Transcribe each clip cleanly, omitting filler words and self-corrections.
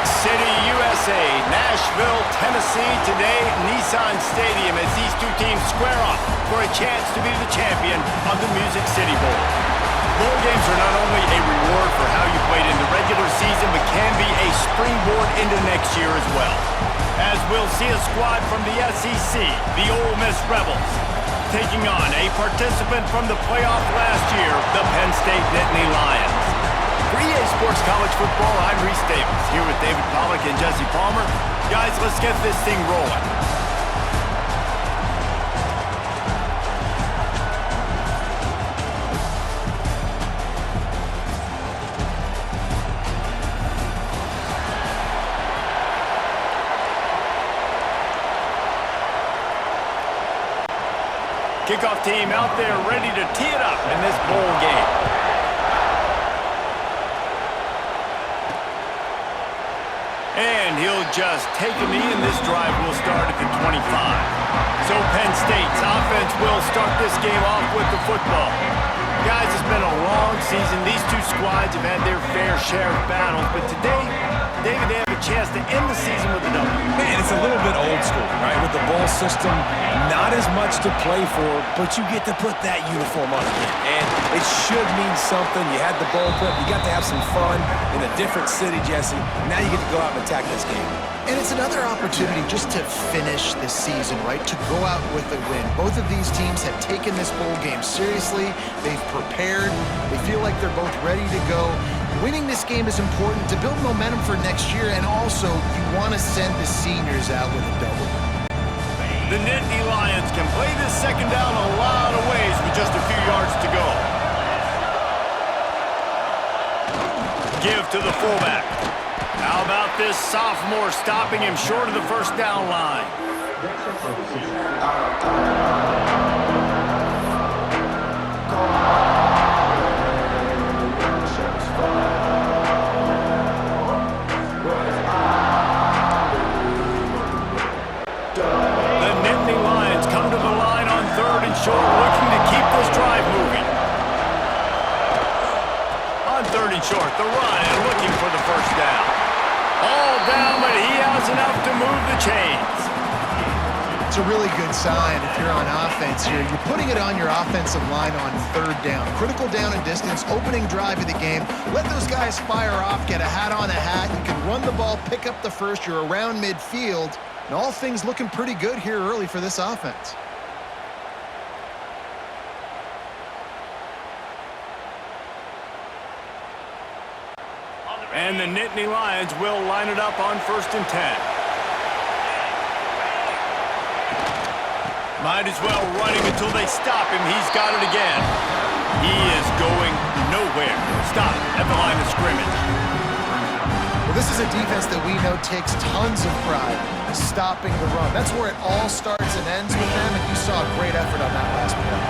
Music City, USA, Nashville, Tennessee. Today, Nissan Stadium as these two teams square off for a chance to be the champion of the Music City Bowl. Bowl games are not only a reward for how you played in the regular season, but can be a springboard into next year as well. As we'll see a squad from the SEC, the Ole Miss Rebels, taking on a participant from the playoff last year, the Penn State Nittany Lions. For EA Sports College Football, I'm Reese Davis, here with David Pollack and Jesse Palmer. Guys, let's get this thing rolling. Kickoff team out there ready to tee it up in this bowl game. And he'll just take a knee, and this drive will start at the 25. So Penn State's offense will start this game off with the football. Guys, it's been a long season. These two squads have had their fair share of battles, but today, David, they have a chance to end the season with a W. Man, it's a little bit old school, right? With the bowl system, not as much to play for, but you get to put that uniform on again. And it should mean something. You had the bowl prep. You got to have some fun in a different city, Jesse. Now you get to go out and attack this game. And it's another opportunity just to finish the season, right? To go out with a win. Both of these teams have taken this bowl game seriously. They've prepared. They feel like they're both ready to go. Winning this game is important to build momentum for next year, and also you want to send the seniors out with a double. The Nittany Lions can play this second down a lot of ways with just a few yards to go. Give to the fullback. How about this sophomore stopping him short of the first down line? The Nittany Lions come to the line on 3rd and short, looking to keep this drive moving. On 3rd and short, the run and looking for the first down. All down, but he has enough to move the chains. It's a really good sign if you're on offense here. You're putting it on your offensive line on 3rd down. Critical down and distance, opening drive of the game. Let those guys fire off, get a hat on a hat. You can run the ball, pick up the first. You're around midfield. And all things looking pretty good here early for this offense. And the Nittany Lions will line it up on 1st and 10. Might as well running until they stop him. He's got it again. He is going nowhere. Stop at the line of scrimmage. Well, this is a defense that we know takes tons of pride stopping the run. That's where it all starts and ends with them, and you saw a great effort on that last play.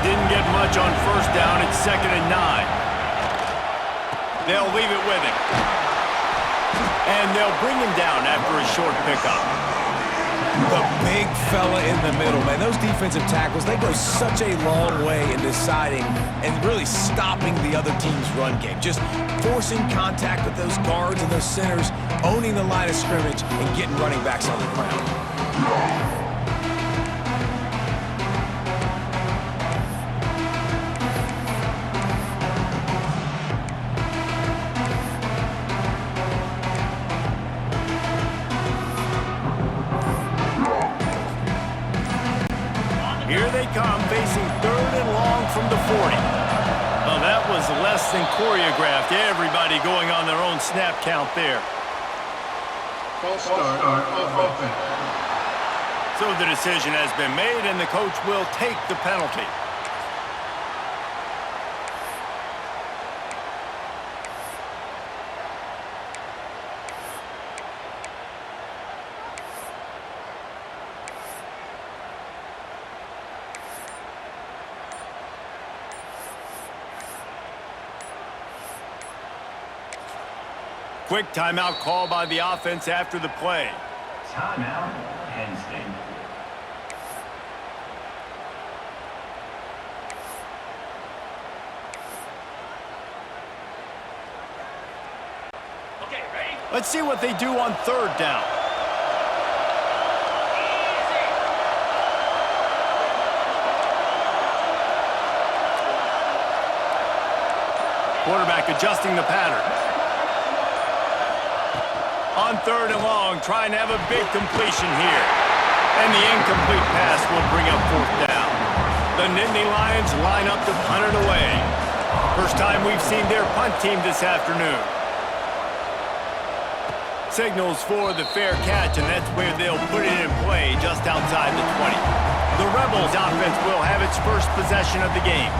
Didn't get much on 1st down. It's 2nd and 9. They'll leave it with him. And they'll bring him down after a short pickup. The big fella in the middle, man. Those defensive tackles, they go such a long way in deciding and really stopping the other team's run game. Just forcing contact with those guards and those centers, owning the line of scrimmage, and getting running backs on the ground. Here they come, facing 3rd and long from the 40. Well, that was less than choreographed. Everybody going on their own snap count there. False start on offense. So the decision has been made, and the coach will take the penalty. Quick timeout call by the offense after the play. Timeout, Penn State. Okay, ready? Let's see what they do on third down. Quarterback adjusting the pattern. On third and long, trying to have a big completion here. And the incomplete pass will bring up fourth down. The Nittany Lions line up to punt it away. First time we've seen their punt team this afternoon. Signals for the fair catch, and that's where they'll put it in play just outside the 20. The Rebels offense will have its first possession of the game.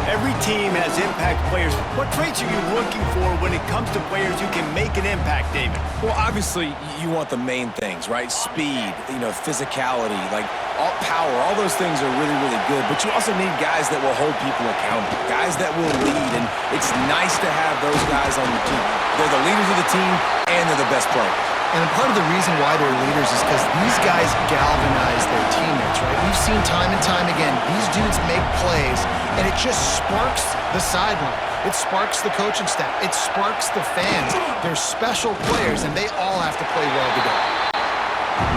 Every team has impact players. What traits are you looking for when it comes to players who can make an impact, David? Well, obviously, you want the main things, right? Speed, physicality, like all power. All those things are really, really good. But you also need guys that will hold people accountable, guys that will lead. And it's nice to have those guys on your team. They're the leaders of the team, and they're the best players. And part of the reason why they're leaders is because these guys galvanize their teammates, right? We've seen time and time again, these dudes make plays, and it just sparks the sideline. It sparks the coaching staff. It sparks the fans. They're special players, and they all have to play well together.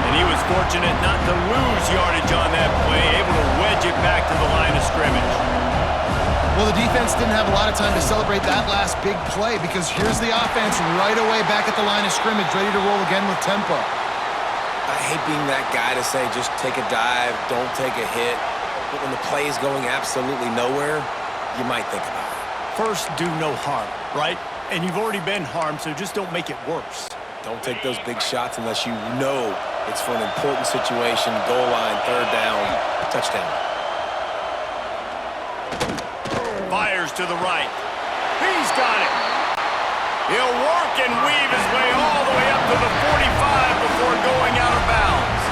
And he was fortunate not to lose yardage on that play, able to wedge it back to the line of scrimmage. Well, the defense didn't have a lot of time to celebrate that last big play because here's the offense right away back at the line of scrimmage, ready to roll again with tempo. I hate being that guy to say just take a dive, don't take a hit. But when the play is going absolutely nowhere, you might think about it. First, do no harm, right? And you've already been harmed, so just don't make it worse. Don't take those big shots unless you know it's for an important situation, goal line, third down, touchdown. Fires to the right. He's got it. He'll work and weave his way all the way up to the 45 before going out of bounds.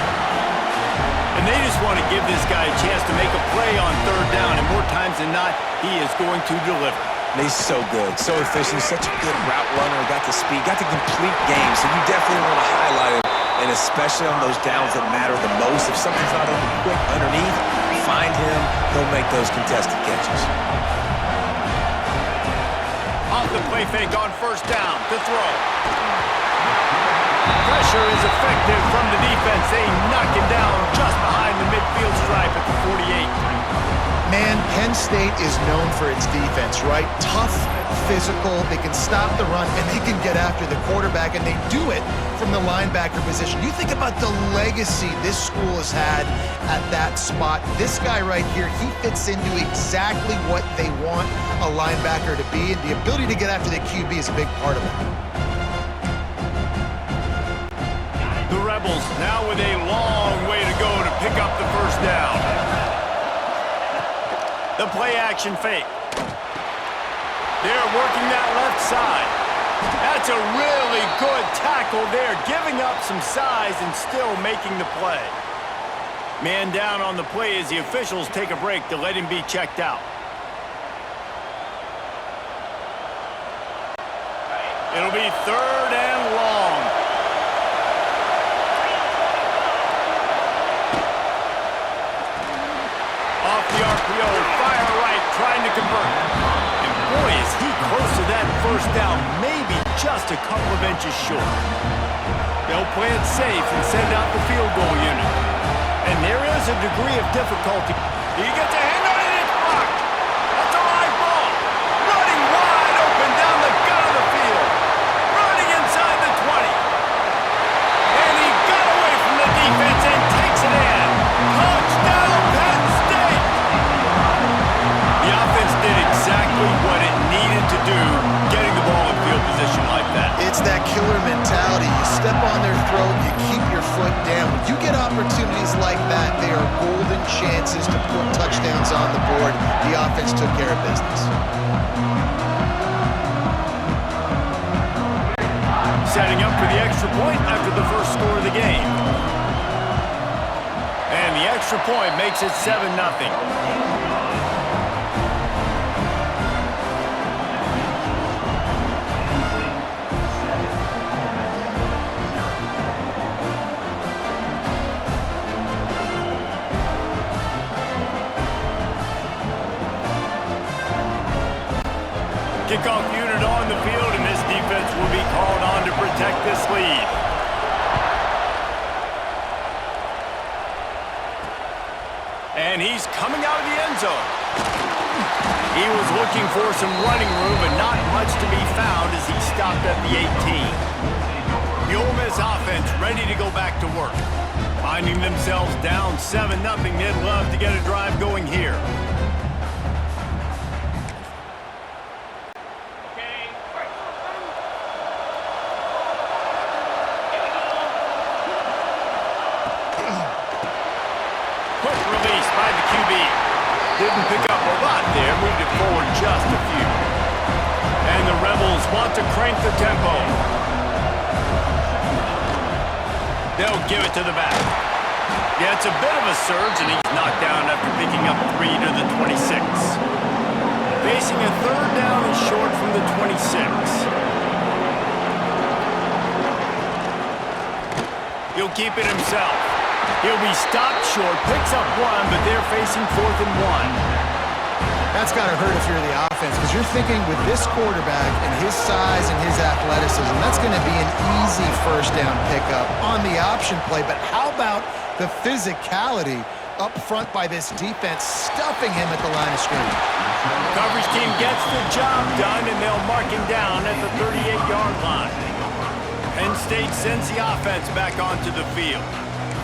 And they just want to give this guy a chance to make a play on third down, and more times than not, he is going to deliver. And he's so good, so efficient, such a good route runner, got the speed, got the complete game, so you definitely want to highlight him, and especially on those downs that matter the most. If something's not open quick underneath, find him, he'll make those contested catches. Off the play fake on first down to throw. Pressure is effective from the defense. They knock him down just behind the midfield stripe at the 48. Man, Penn State is known for its defense, right? Tough, physical, they can stop the run, and they can get after the quarterback, and they do it from the linebacker position. You think about the legacy this school has had at that spot. This guy right here, he fits into exactly what they want a linebacker to be, and the ability to get after the QB is a big part of it. The Rebels now with a long way to go to pick up the first down. The play-action fake. They're working that left side. That's a really good tackle there, giving up some size and still making the play. Man down on the play as the officials take a break to let him be checked out. It'll be third and long. Off the RPO, fire right, trying to convert. And boy, is he close to that first down, maybe just a couple of inches short. They'll play it safe and send out the field goal unit. And there is a degree of difficulty. He gets a hand on it, it's blocked. That's a live ball. Running wide open down the gut of the field. Running inside the 20. And he got away from the defense and takes it in. Touchdown, Penn State! The offense did exactly what it needed to do, getting the ball in field position like that. It's that killer mentality. You step on their throat, you keep your foot down. When you get opportunities like that, they are golden chances to put touchdowns on the board. The offense took care of business. Setting up for the extra point after the first score of the game. And the extra point makes it 7-0. Kickoff unit on the field, and this defense will be called on to protect this lead. And he's coming out of the end zone. He was looking for some running room, but not much to be found as he stopped at the 18. The Ole Miss offense ready to go back to work. Finding themselves down 7-0, they'd love to get a drive going here. Quick release by the QB. Didn't pick up a lot there, moved it forward just a few. And the Rebels want to crank the tempo. They'll give it to the back. Yeah, it's a bit of a surge, and he's knocked down after picking up 3 to the 26. Facing a third down and short from the 26. He'll keep it himself. He'll be stopped short, picks up 1, but they're facing 4th and 1. That's got to hurt if you're the offense, because you're thinking with this quarterback and his size and his athleticism, that's going to be an easy first down pickup on the option play. But how about the physicality up front by this defense, stuffing him at the line of scrimmage? Coverage team gets the job done, and they'll mark him down at the 38-yard line. Penn State sends the offense back onto the field.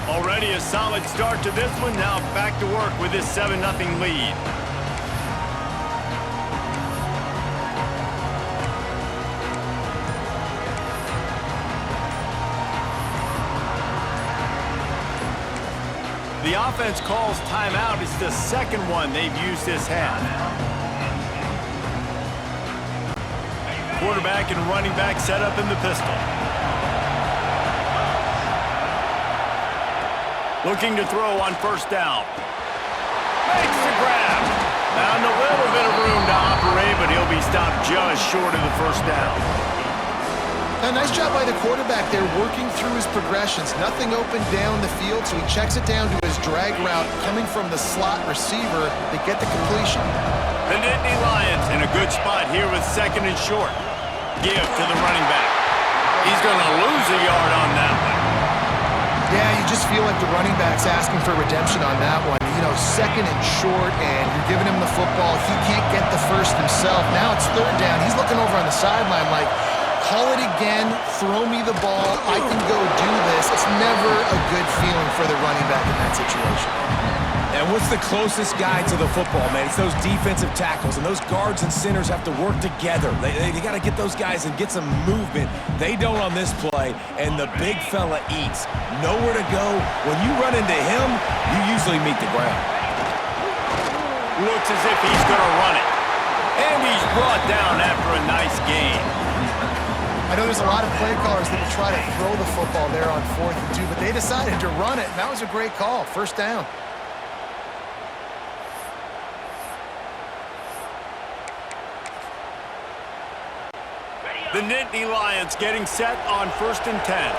Already a solid start to this one, now back to work with this 7-0 lead. The offense calls timeout. It's the second one they've used this half. Quarterback and running back set up in the pistol. Looking to throw on first down. Makes the grab. Found a little bit of room to operate, but he'll be stopped just short of the first down. A nice job by the quarterback there, working through his progressions. Nothing open down the field, so he checks it down to his drag route coming from the slot receiver to get the completion. The Nittany Lions in a good spot here with 2nd and short. Give to the running back. He's going to lose a yard on that one. Yeah, you just feel like the running back's asking for redemption on that one. You know, 2nd and short, and you're giving him the football. He can't get the first himself. Now it's 3rd down. He's looking over on the sideline like, call it again, throw me the ball, I can go do this. It's never a good feeling for the running back in that situation. And what's the closest guy to the football, man? It's those defensive tackles, and those guards and centers have to work together. They got to get those guys and get some movement. They don't on this play, and the big fella eats. Nowhere to go. When you run into him, you usually meet the ground. Looks as if he's going to run it. And he's brought down after a nice gain. I know there's a lot of play callers that would try to throw the football there on 4th and 2, but they decided to run it, and that was a great call. First down. The Nittany Lions getting set on 1st and 10.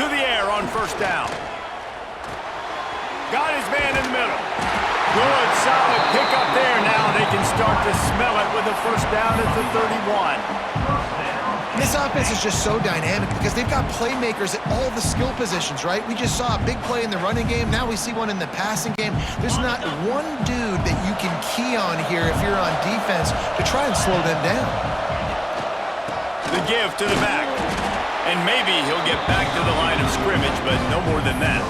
To the air on first down. Got his man in the middle. Good, solid pickup there now. They can start to smell it with a first down at the 31. This offense is just so dynamic because they've got playmakers at all the skill positions, right? We just saw a big play in the running game. Now we see one in the passing game. There's not one dude that you can key on here if you're on defense to try and slow them down. The give to the back. And maybe he'll get back to the line of scrimmage, but no more than that.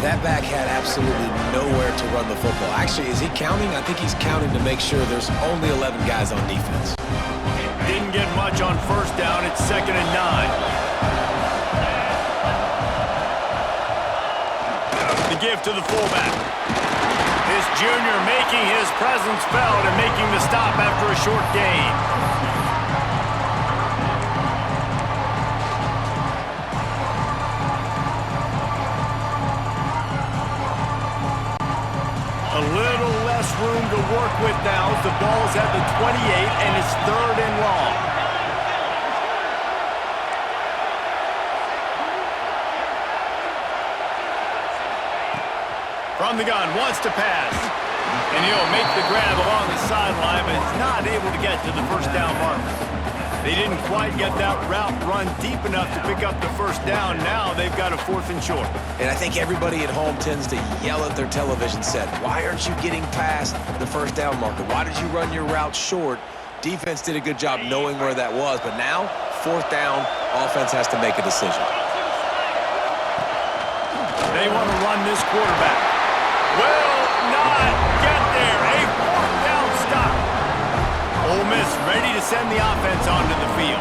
That back had absolutely nowhere to run the football. Actually, is he counting? I think he's counting to make sure there's only 11 guys on defense. Didn't get much on first down. It's 2nd and 9. The give to the fullback. This junior making his presence felt and making the stop after a short gain. A little less room to work with now as the ball's at the 28 and it's 3rd and long. From the gun, wants to pass. And he'll make the grab along the sideline, but is not able to get to the first down marker. They didn't quite get that route run deep enough to pick up the first down. Now they've got a 4th and short. And I think everybody at home tends to yell at their television set, why aren't you getting past the first down marker? Why did you run your route short? Defense did a good job knowing where that was, but now, 4th down, offense has to make a decision. They want to run this quarterback. Will not get there. A 4th down stop. Ole Miss ready to send the offense onto the field.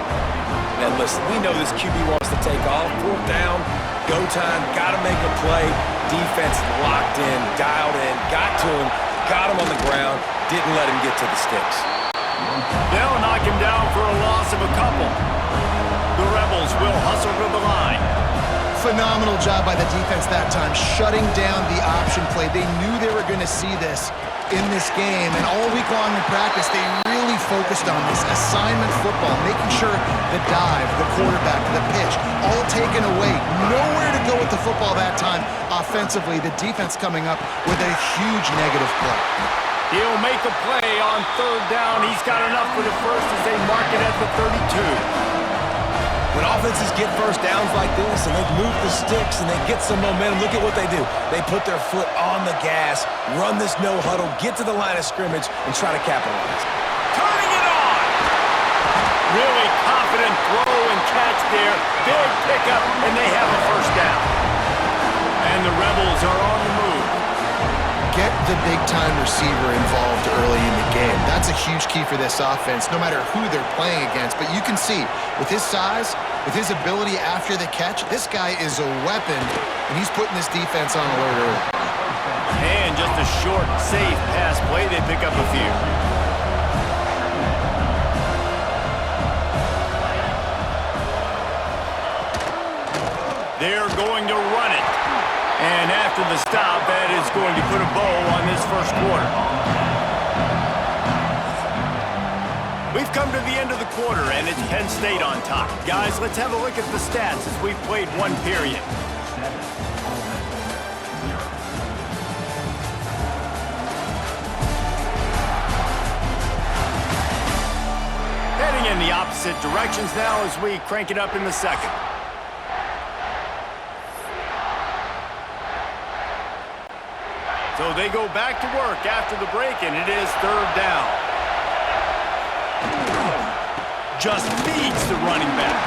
And listen, we know this QB wants to take off. 4th down, go time, got to make a play. Defense locked in, dialed in, got to him, got him on the ground, didn't let him get to the sticks. They'll knock him down for a loss of a couple. The Rebels will hustle to the line. Phenomenal job by the defense that time, shutting down the option play. They knew they were going to see this in this game, and all week long in practice, they really focused on this assignment football, making sure the dive, the quarterback, the pitch, all taken away. Nowhere to go with the football that time offensively. The defense coming up with a huge negative play. He'll make a play on 3rd down. He's got enough for the first as they mark it at the 32. When offenses get first downs like this and they move the sticks and they get some momentum, look at what they do. They put their foot on the gas, run this no huddle, get to the line of scrimmage, and try to capitalize. Turning it on! Really confident throw and catch there. Big pickup, and they have a first down. And the Rebels are on the move. Get the big-time receiver involved early in the game. That's a huge key for this offense, no matter who they're playing against. But you can see, with his size, with his ability after the catch, this guy is a weapon, and he's putting this defense on alert early. And just a short, safe pass play. They pick up a few. They're going to run it. And after the stop, that is going to put a bow on this first quarter. We've come to the end of the quarter, and it's Penn State on top. Guys, let's have a look at the stats as we've played one period. Heading in the opposite directions now as we crank it up in the second. So they go back to work after the break, and it is 3rd down. Just feeds the running back.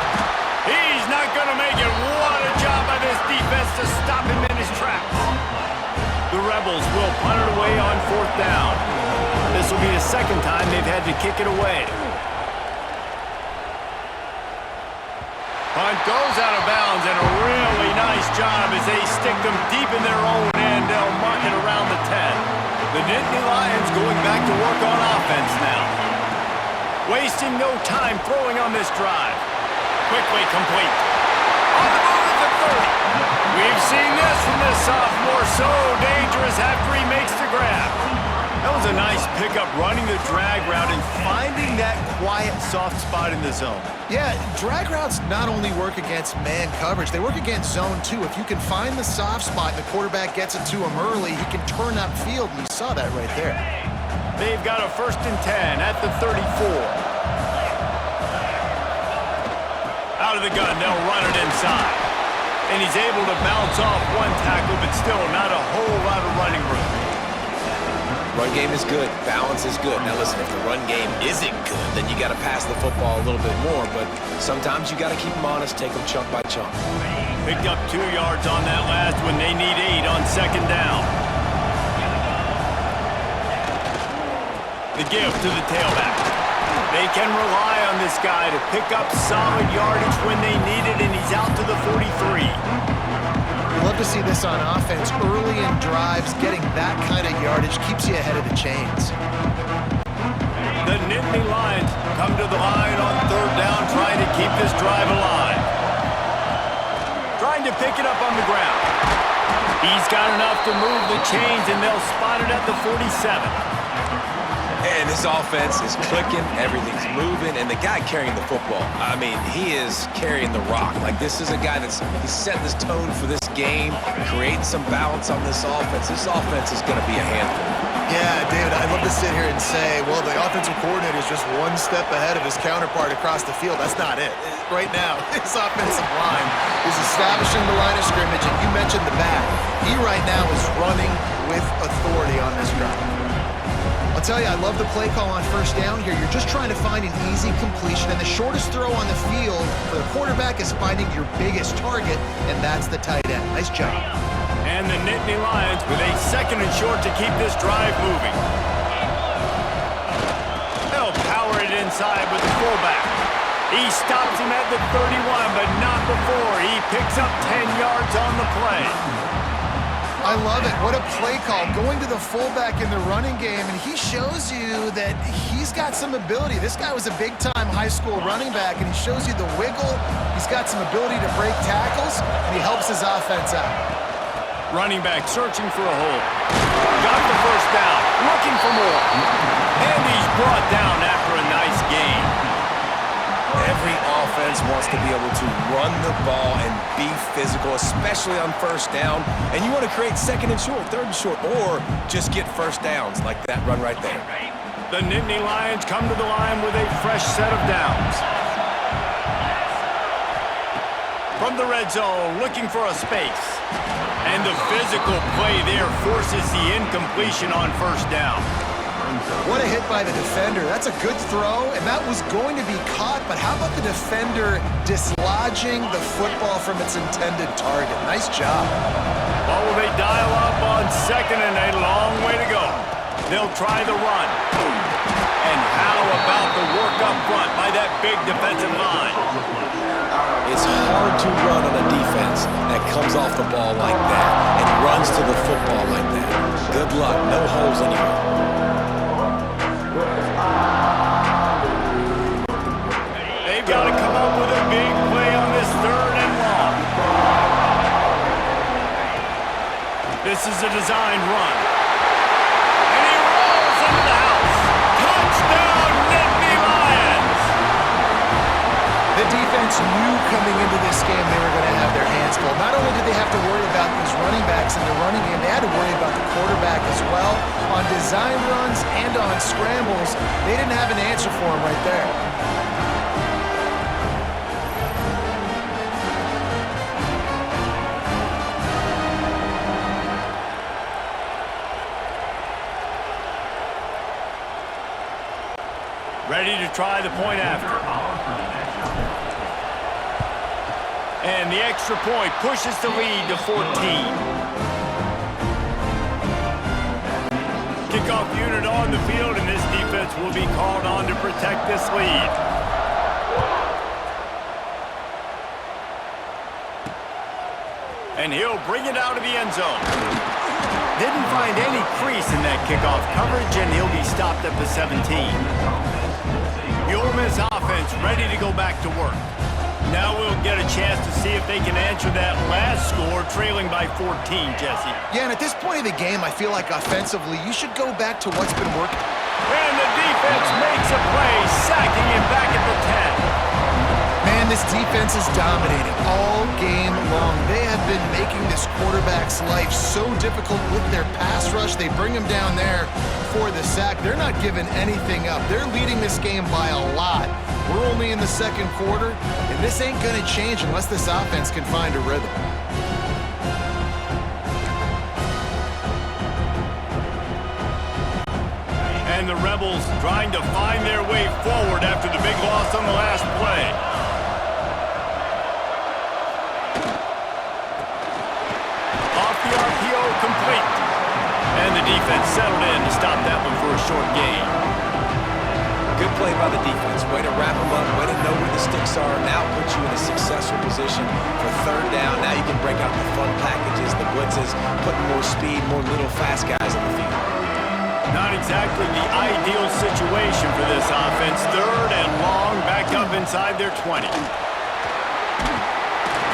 He's not going to make it. What a job by this defense to stop him in his tracks. The Rebels will punt it away on 4th down. This will be the second time they've had to kick it away. Punt goes out of bounds, and a really nice job as they stick them deep in their own end. They'll mark it around the 10. The Nittany Lions going back to work on offense now. Wasting no time throwing on this drive. Quickly complete. On the move at the 30. We've seen this from this sophomore. So dangerous after he makes the grab. That was a nice pickup, running the drag route and finding that quiet, soft spot in the zone. Yeah, drag routes not only work against man coverage, they work against zone too. If you can find the soft spot and the quarterback gets it to him early, he can turn upfield, and you saw that right there. They've got a 1st and 10 at the 34. Out of the gun, they'll run it inside. And he's able to bounce off one tackle, but still not a whole lot of running room. Run game is good. Balance is good. Now listen, if the run game isn't good, then you got to pass the football a little bit more. But sometimes you got to keep them honest, take them chunk by chunk. Picked up 2 yards on that last one. They need 8 on 2nd down. The give to the tailback. They can rely on this guy to pick up solid yardage when they need it, and he's out to the 43. Love to see this on offense. Early in drives, getting that kind of yardage keeps you ahead of the chains. The Nittany Lions come to the line on 3rd down, trying to keep this drive alive. Trying to pick it up on the ground. He's got enough to move the chains, and they'll spot it at the 47. And this offense is clicking, everything's moving, and the guy carrying the football, I mean, he is carrying the rock. Like, this is a guy he's setting this tone for this game, creating some balance on this offense. This offense is going to be a handful. Yeah, David, I'd love to sit here and say, well, the offensive coordinator is just one step ahead of his counterpart across the field. That's not it. Right now, his offensive line is establishing the line of scrimmage, and you mentioned the back. He right now is running with authority on this drive. I'll tell you, I love the play call on first down here. You're just trying to find an easy completion, and the shortest throw on the field for the quarterback is finding your biggest target, and that's the tight end. Nice job. And the Nittany Lions with a 2nd and short to keep this drive moving. They'll power it inside with the fullback. He stops him at the 31, but not before. He picks up 10 yards on the play. I love it. What a play call. Going to the fullback in the running game, and he shows you that he's got some ability. This guy was a big-time high school running back, and he shows you the wiggle. He's got some ability to break tackles, and he helps his offense out. Running back searching for a hole. Got the first down. Looking for more. And he's brought down after a nice gain. Every offense wants to be able to run the ball and be physical, especially on first down. And you want to create 2nd and short, 3rd and short, or just get first downs like that run right there. The Nittany Lions come to the line with a fresh set of downs. From the red zone, looking for a space. And the physical play there forces the incompletion on first down. What a hit by the defender. That's a good throw, and that was going to be caught, but how about the defender dislodging the football from its intended target? Nice job. Oh, they dial up on 2nd and a long way to go. They'll try the run. And how about the work up front by that big defensive line? It's hard to run on a defense that comes off the ball like that and runs to the football like that. Good luck. No holes anywhere. They've got to come up with a big play on this 3rd and long. This is a designed run. And he rolls into the house. Touchdown, Nittany Lions! The defense knew coming into this game they were going to have their hands full. Not only did they have to worry about these running backs in the running game, they had to worry about the quarterback as well. On design runs and on scrambles, they didn't have an answer for him right there. Ready to try the point after. And the extra point pushes the lead to 14. Kickoff unit on the field, and this defense will be called on to protect this lead. And he'll bring it out of the end zone. Didn't find any crease in that kickoff coverage, and he'll be stopped at the 17. The Ole Miss offense ready to go back to work. Now we'll get a chance to see if they can answer that last score, trailing by 14, Jesse. Yeah, and at this point of the game, I feel like offensively, you should go back to what's been working. And the defense makes a play, sacking him back at the 10. Man, this defense is dominating all game long. They have been making this quarterback's life so difficult with their pass rush. They bring him down there for the sack. They're not giving anything up. They're leading this game by a lot. We're only in the 2nd quarter, and this ain't going to change unless this offense can find a rhythm. And the Rebels trying to find their way forward after the big loss on the last play. Off the RPO, complete. And the defense settled in to stop that one for a short gain. Good play by the defense. Way to wrap them up. Way to know where the sticks are. Now put you in a successful position for 3rd down. Now you can break out the fun packages, the blitzes, putting more speed, more little fast guys on the field. Not exactly the ideal situation for this offense. 3rd and long, back up inside their 20.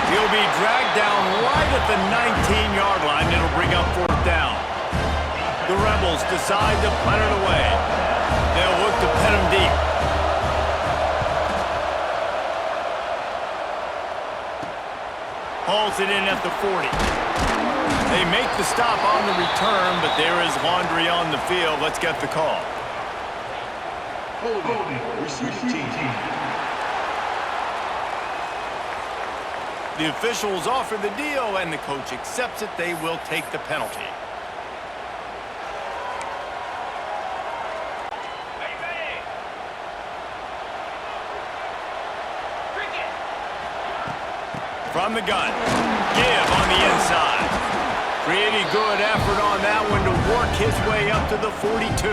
He'll be dragged down right at the 19-yard line. It'll bring up 4th down. The Rebels decide to punt it away. They'll look to pin him deep. Hauls it in at the 40. They make the stop on the return, but there is laundry on the field. Let's get the call. Holding. Receiving team. The officials offer the deal, and the coach accepts it. They will take the penalty. From the gun, give on the inside. Pretty good effort on that one to work his way up to the 42.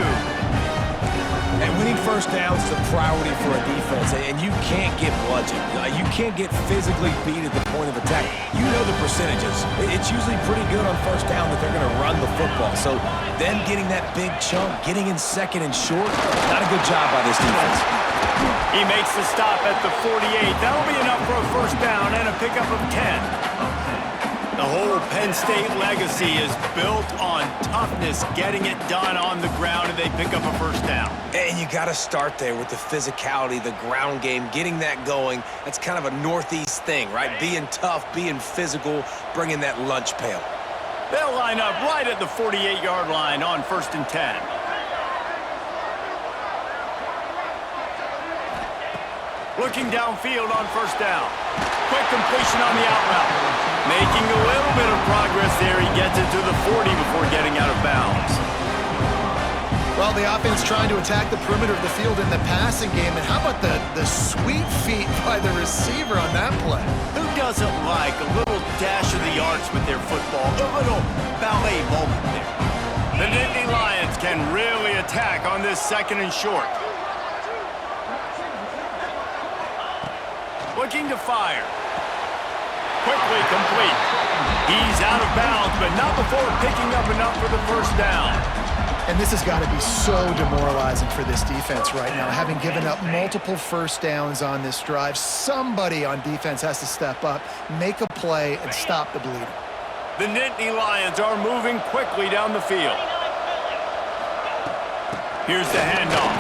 And winning first down is a priority for a defense, and you can't get bludgeoned. You can't get physically beat at the point of attack. You know the percentages. It's usually pretty good on first down that they're going to run the football. So them getting that big chunk, getting in second and short, not a good job by this defense. He makes the stop at the 48. That'll be enough for a first down and a pickup of 10. The whole Penn State legacy is built on toughness, getting it done on the ground, and they pick up a first down. And you got to start there with the physicality, the ground game, getting that going. That's kind of a Northeast thing, right? Being tough, being physical, bringing that lunch pail. They'll line up right at the 48-yard line on 1st and 10. Looking downfield on first down. Quick completion on the out route. Making a little bit of progress there. He gets it to the 40 before getting out of bounds. Well, the offense trying to attack the perimeter of the field in the passing game. And how about the sweet feet by the receiver on that play? Who doesn't like a little dash of the arts with their football? A little ballet moment there. The Nittany Lions can really attack on this 2nd and short. Looking to fire. Quickly complete. He's out of bounds, but not before picking up enough for the first down. And this has got to be so demoralizing for this defense right now. Having given up multiple first downs on this drive, somebody on defense has to step up, make a play, and stop the bleeding. The Nittany Lions are moving quickly down the field. Here's the handoff.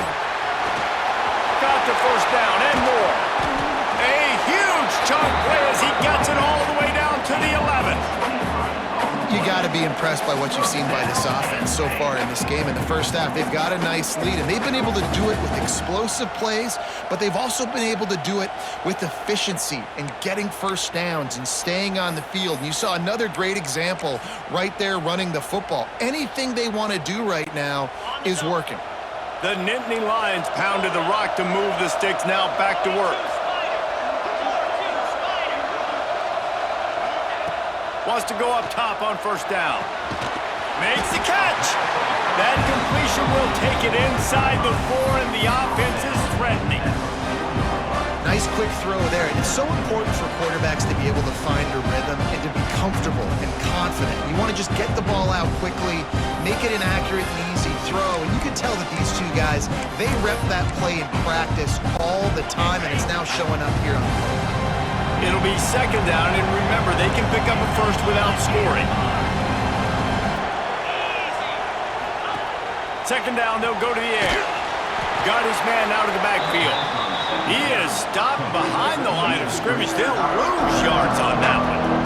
Got the first down and more. A huge chunk play as he gets it all the way down to the 11. You got to be impressed by what you've seen by this offense so far in this game. In the first half, they've got a nice lead, and they've been able to do it with explosive plays, but they've also been able to do it with efficiency and getting first downs and staying on the field. And you saw another great example right there running the football. Anything they want to do right now is working. The Nittany Lions pounded the rock to move the sticks, now back to work. Wants to go up top on first down. Makes the catch. That completion will take it inside the 4, and the offense is threatening. Nice quick throw there. And it's so important for quarterbacks to be able to find a rhythm and to be comfortable and confident. You want to just get the ball out quickly, make it an accurate and easy throw. And you can tell that these two guys, they rep that play in practice all the time, and it's now showing up here on the field. It'll be second down, and remember, they can pick up a first without scoring. Second down, they'll go to the air. Got his man out of the backfield. He is stopped behind the line of scrimmage. They'll lose yards on that one.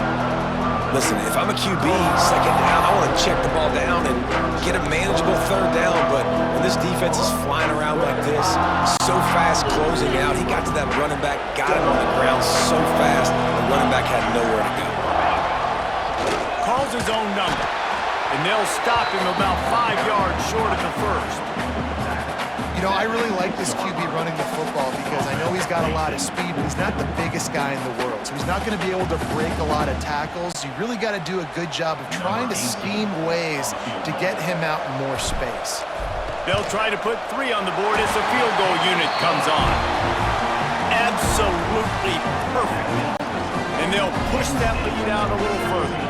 Listen, if I'm a QB, second down, I want to check the ball down and get a manageable third down, but when this defense is flying around like this, so fast closing out, he got to that running back, got him on the ground so fast, the running back had nowhere to go. Calls his own number, and they'll stop him about 5 yards short of the first. You know, I really like this QB running the football because I know he's got a lot of speed, but he's not the biggest guy in the world. So he's not going to be able to break a lot of tackles. You really got to do a good job of trying to scheme ways to get him out in more space. They'll try to put 3 on the board as the field goal unit comes on. Absolutely perfect. And they'll push that lead out a little further.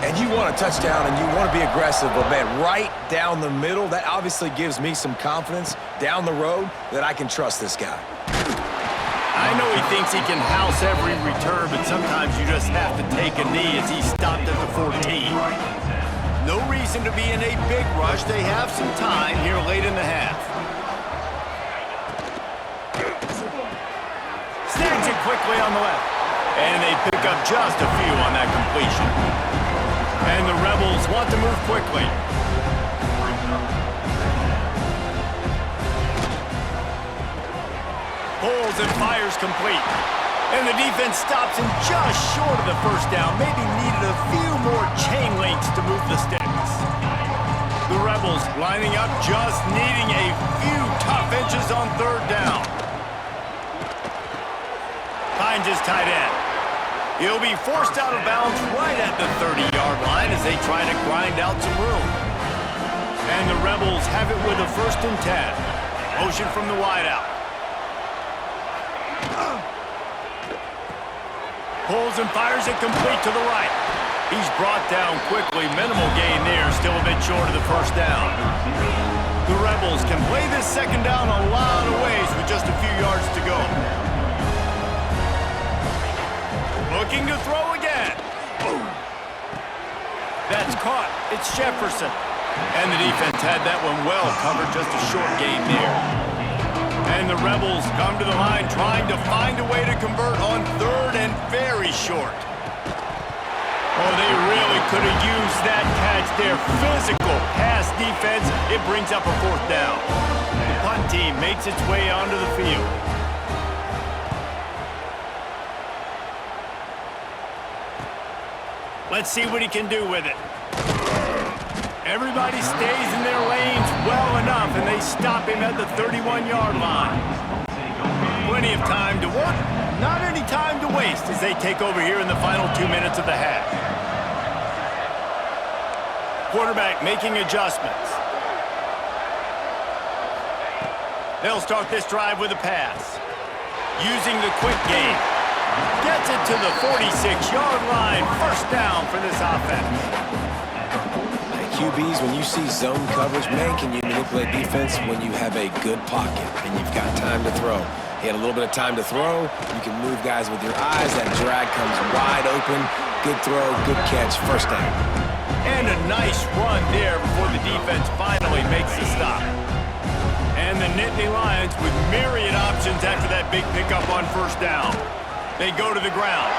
And you want a touchdown and you want to be aggressive, but man, right down the middle, that obviously gives me some confidence down the road that I can trust this guy. I know he thinks he can house every return, but sometimes you just have to take a knee as he stopped at the 14. No reason to be in a big rush. They have some time here late in the half. quickly on the left. And they pick up just a few on that completion. And the Rebels want to move quickly. Pulls and fires complete. And the defense stops him just short of the first down. Maybe needed a few more chain links to move the sticks. The Rebels lining up, just needing a few tough inches on third down. Finds his tight end. He'll be forced out of bounds right at the 30-yard line as they try to grind out some room. And the Rebels have it with a 1st and 10. Motion from the wideout. Pulls and fires it complete to the right. He's brought down quickly. Minimal gain there. Still a bit short of the first down. The Rebels can play this second down a lot of ways with just a few yards to go. Looking to throw again. That's caught. It's Jefferson. And the defense had that one well covered. Just a short gain there. And the Rebels come to the line trying to find a way to convert on 3rd and very short. Oh, they really could have used that catch there. Physical pass defense. It brings up a 4th down. The punt team makes its way onto the field. Let's see what he can do with it. Everybody stays in their lanes well enough, and they stop him at the 31-yard line. Plenty of time to work, not any time to waste as they take over here in the final 2 minutes of the half. Quarterback making adjustments. They'll start this drive with a pass. Using the quick game. Gets it to the 46-yard line. 1st down for this offense. QBs, when you see zone coverage, man, can you manipulate defense when you have a good pocket and you've got time to throw. He had a little bit of time to throw. You can move guys with your eyes. That drag comes wide open. Good throw, good catch, 1st down. And a nice run there before the defense finally makes the stop. And the Nittany Lions with myriad options after that big pickup on 1st down. They go to the ground.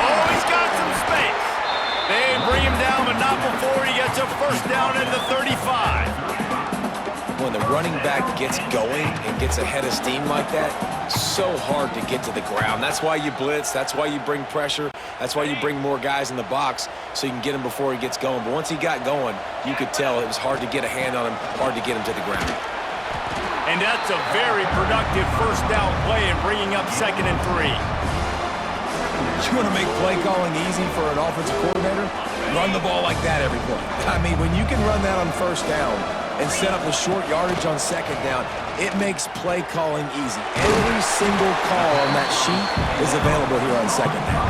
Oh, he's got some space. They bring him down, but not before he gets a 1st down at the 35. When the running back gets going and gets ahead of steam like that, so hard to get to the ground. That's why you blitz. That's why you bring pressure. That's why you bring more guys in the box so you can get him before he gets going. But once he got going, you could tell it was hard to get a hand on him, hard to get him to the ground. And that's a very productive 1st down play in bringing up 2nd and 3. You want to make play calling easy for an offensive coordinator? Run the ball like that every play. I mean, when you can run that on 1st down and set up a short yardage on 2nd down, it makes play calling easy. Every single call on that sheet is available here on 2nd down.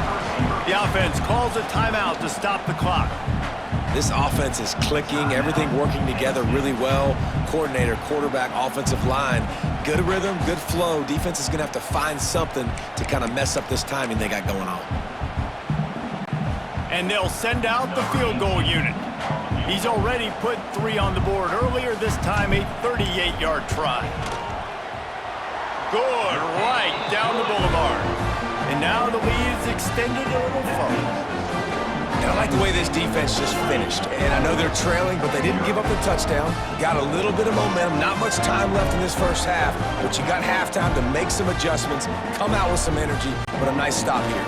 The offense calls a timeout to stop the clock. This offense is clicking, everything working together really well. Coordinator, quarterback, offensive line, good rhythm, good flow. Defense is going to have to find something to kind of mess up this timing they got going on. And they'll send out the field goal unit. He's already put 3 on the board earlier, this time a 38-yard try. Good, right down the boulevard. And now the lead is extended a little further. And I like the way this defense just finished. And I know they're trailing, but they didn't give up the touchdown. Got a little bit of momentum. Not much time left in this 1st half, but you got halftime to make some adjustments, come out with some energy, but a nice stop here.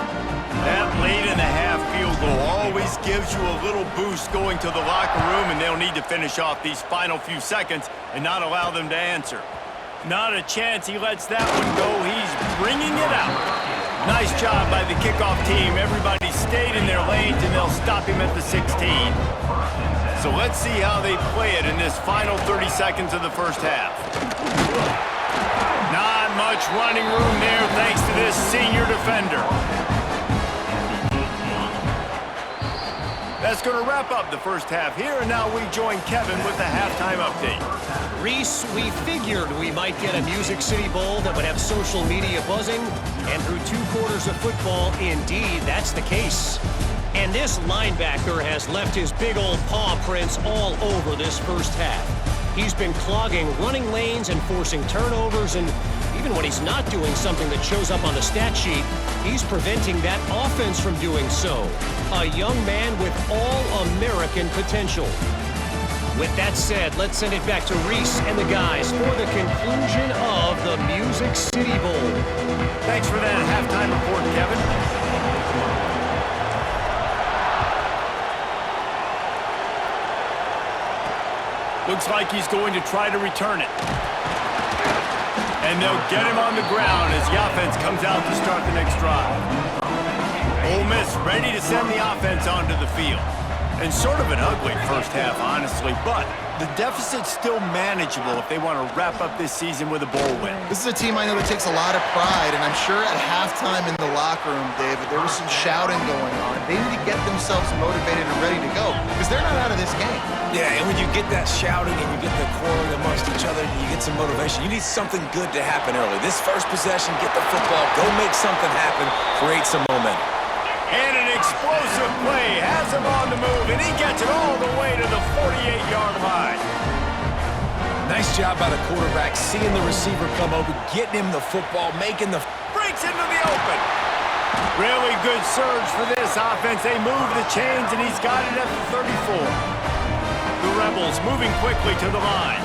That late in the half field goal always gives you a little boost going to the locker room, and they'll need to finish off these final few seconds and not allow them to answer. Not a chance he lets that one go. He's bringing it out. Nice job by the kickoff team. Everybody stayed in their lanes, and they'll stop him at the 16. So let's see how they play it in this final 30 seconds of the 1st half. Not much running room there thanks to this senior defender. That's going to wrap up the 1st half here, and now we join Kevin with the halftime update. Reese, we figured we might get a Music City Bowl that would have social media buzzing, and through 2 quarters of football, indeed, that's the case. And this linebacker has left his big old paw prints all over this 1st half. He's been clogging running lanes and forcing turnovers, and he even when he's not doing something that shows up on the stat sheet, he's preventing that offense from doing so. A young man with all-American potential. With that said, let's send it back to Reese and the guys for the conclusion of the Music City Bowl. Thanks for that halftime report, Kevin. Looks like he's going to try to return it. And they'll get him on the ground as the offense comes out to start the next drive. Ole Miss ready to send the offense onto the field. And sort of an ugly first half, honestly, but the deficit's still manageable if they want to wrap up this season with a bowl win. This is a team I know that takes a lot of pride, and I'm sure at halftime in the locker room, David, there was some shouting going on. They need to get themselves motivated and ready to go because they're not out of this game. Yeah, and when you get that shouting and you get the quarreling amongst each other and you get some motivation, you need something good to happen early. This first possession, get the football, go make something happen, create some momentum. And an explosive play has him on the move, and he gets it all the way to the 48-yard line. Nice job by the quarterback, seeing the receiver come open, getting him the football, making the... Breaks into the open. Really good surge for this offense. They move the chains, and he's got it at the 34. The Rebels moving quickly to the line.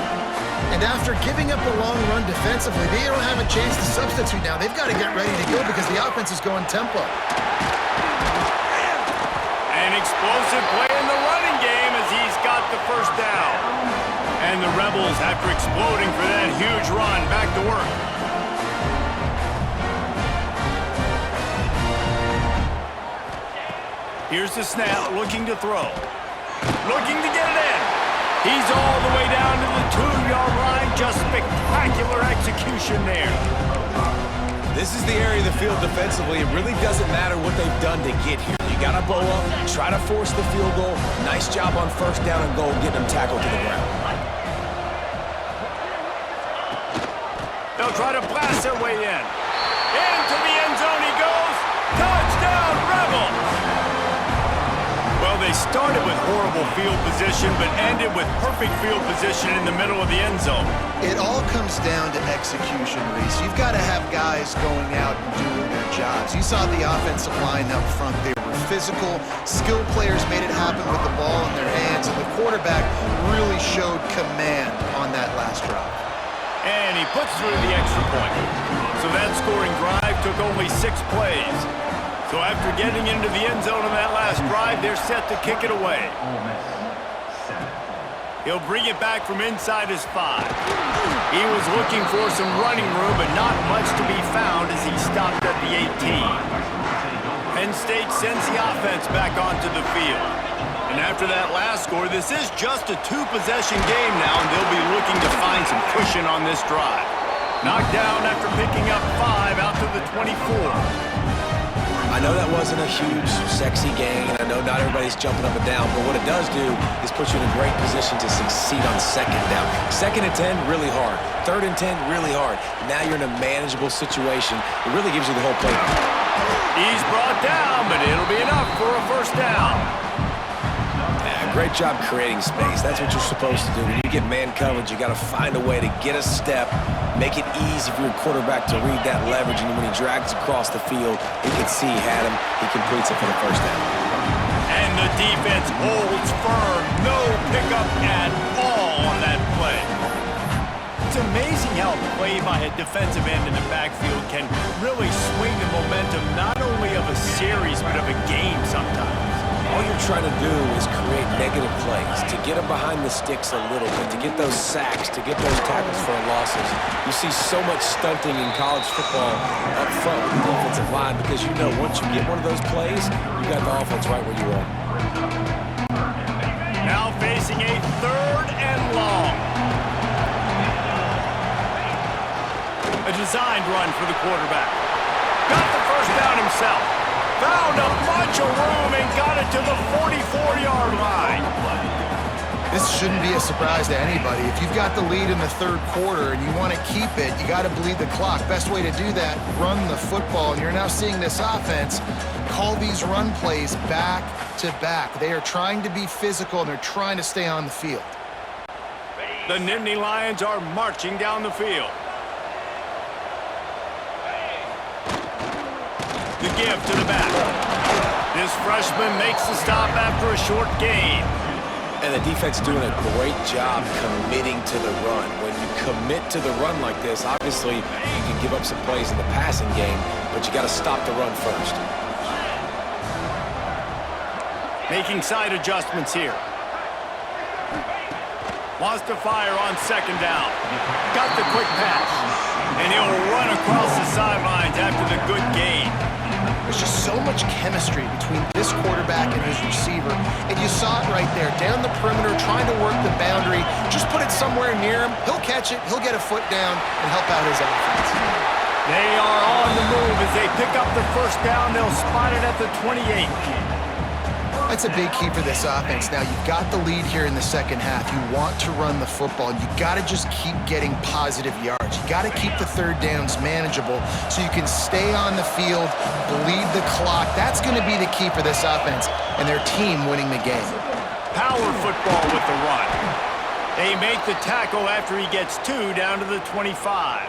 And after giving up a long run defensively, they don't have a chance to substitute now. They've got to get ready to go because the offense is going tempo. An explosive play in the running game as he's got the first down. And the Rebels, after exploding for that huge run, back to work. Here's the snap, looking to throw. Looking to get it in. He's all the way down to the 2-yard line. Just spectacular execution there. This is the area of the field defensively. It really doesn't matter what they've done to get here. You got to bow up, try to force the field goal. Nice job on first down and goal, getting them tackled to the ground. They'll try to blast their way in. Into the end zone he goes. Touchdown, Rebels! Well, they started with horrible field position, but ended with perfect field position in the middle of the end zone. It all comes down to execution, Reese. You've got to have guys going out and doing their jobs. You saw the offensive line up front. They were physical. Skilled players made it happen with the ball in their hands, and the quarterback really showed command on that last drive. And he puts through the extra point. So that scoring drive took only 6 plays. So after getting into the end zone on that last drive, they're set to kick it away. He'll bring it back from inside his 5. He was looking for some running room, but not much to be found as he stopped at the 18. Penn State sends the offense back onto the field. And after that last score, this is just a 2-possession game now, and they'll be looking to find some cushion on this drive. Knocked down after picking up 5 out to the 24. I know that wasn't a huge, sexy gain. I know not everybody's jumping up and down, but what it does do is put you in a great position to succeed on second down. 2nd and 10, really hard. 3rd and 10, really hard. Now you're in a manageable situation. It really gives you the whole playbook. He's brought down, but it'll be enough for a first down. Great job creating space. That's what you're supposed to do. When you get man coverage, you got to find a way to get a step, make it easy for your quarterback to read that leverage, and when he drags across the field, he can see he had him. He completes it for the first down. And the defense holds firm. No pickup at all on that play. It's amazing how a play by a defensive end in the backfield can really swing the momentum not only of a series, but of a game sometimes. All you're trying to do is create negative plays, to get them behind the sticks a little bit, to get those sacks, to get those tackles for losses. You see so much stunting in college football up front with the offensive line because you know once you get one of those plays, you got the offense right where you want. Now facing a 3rd and long. A designed run for the quarterback. Got the first down himself. Found a bunch of room and got it to the 44-yard line. This shouldn't be a surprise to anybody. If you've got the lead in the 3rd quarter and you want to keep it, you got to bleed the clock. Best way to do that, run the football. And you're now seeing this offense call these run plays back to back. They are trying to be physical, and they're trying to stay on the field. The Nittany Lions are marching down the field. The give to the back. This freshman makes the stop after a short gain. And the defense doing a great job committing to the run. When you commit to the run like this, obviously you can give up some plays in the passing game, but you got to stop the run first. Making side adjustments here. Wants to fire on second down. Got the quick pass. And he'll run across the sidelines after the good gain. There's just so much chemistry between this quarterback and his receiver. And you saw it right there, down the perimeter, trying to work the boundary. Just put it somewhere near him. He'll catch it. He'll get a foot down and help out his offense. They are on the move as they pick up the first down. They'll spot it at the 28. That's a big key for this offense. Now, you've got the lead here in the second half. You want to run the football. You got to just keep getting positive yards. You got to keep the third downs manageable so you can stay on the field, bleed the clock. That's going to be the key for this offense and their team winning the game. Power football with the run. They make the tackle after he gets 2 down to the 25.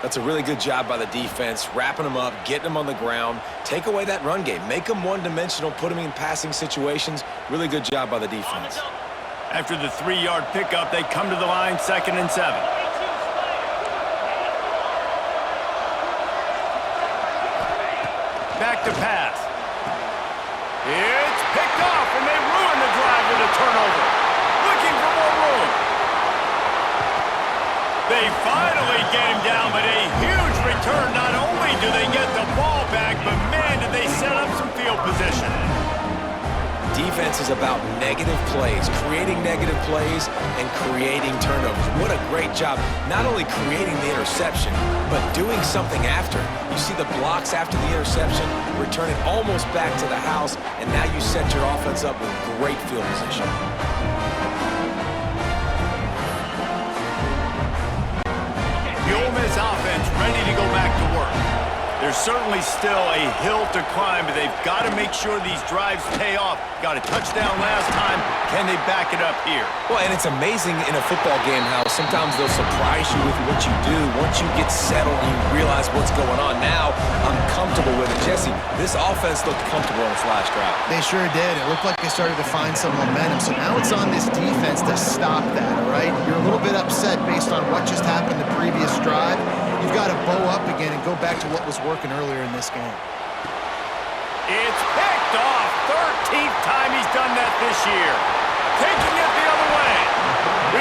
That's a really good job by the defense, wrapping them up, getting them on the ground. Take away that run game. Make them one-dimensional, put them in passing situations. Really good job by the defense. After the 3-yard pickup, they come to the line, 2nd and 7. Back to pass. It's picked off, and they ruin the drive with a turnover. Looking for more room. They finally get him down, but a huge return. Not only do they get the ball back, but man, did they set up some field position. Defense is about negative plays, creating negative plays and creating turnovers. What a great job, not only creating the interception, but doing something after. You see the blocks after the interception, return it almost back to the house, and now you set your offense up with great field position. The Ole Miss offense ready to go back to work. There's certainly still a hill to climb, but they've got to make sure these drives pay off. Got a touchdown last time. Can they back it up here? Well, and it's amazing in a football game how sometimes they'll surprise you with what you do. Once you get settled and you realize what's going on, now I'm comfortable with it. Jesse, this offense looked comfortable in its last drive. They sure did. It looked like they started to find some momentum. So now it's on this defense to stop that, all right? You're a little bit upset based on what just happened the previous drive. You've got to bow up again and go back to what was working earlier in this game. It's picked off. 13th time he's done that this year. Taking it the other way.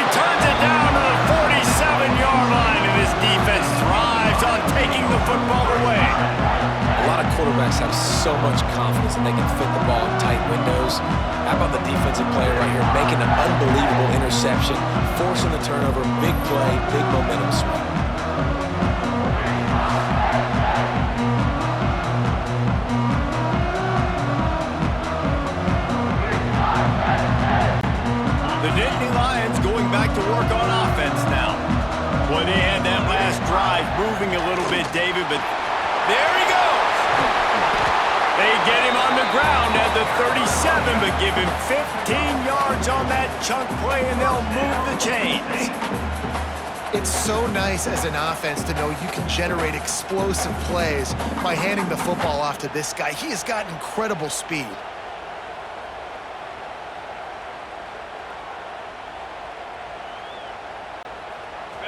Returns it down to the 47-yard line, and his defense thrives on taking the football away. A lot of quarterbacks have so much confidence that they can fit the ball in tight windows. How about the defensive player right here making an unbelievable interception, forcing the turnover, big play, big momentum swing. The Nittany Lions going back to work on offense now. Boy, they had that last drive moving a little bit, David, but there he goes. They get him on the ground at the 37, but give him 15 yards on that chunk play, and they'll move the chains. It's so nice as an offense to know you can generate explosive plays by handing the football off to this guy. He has got incredible speed.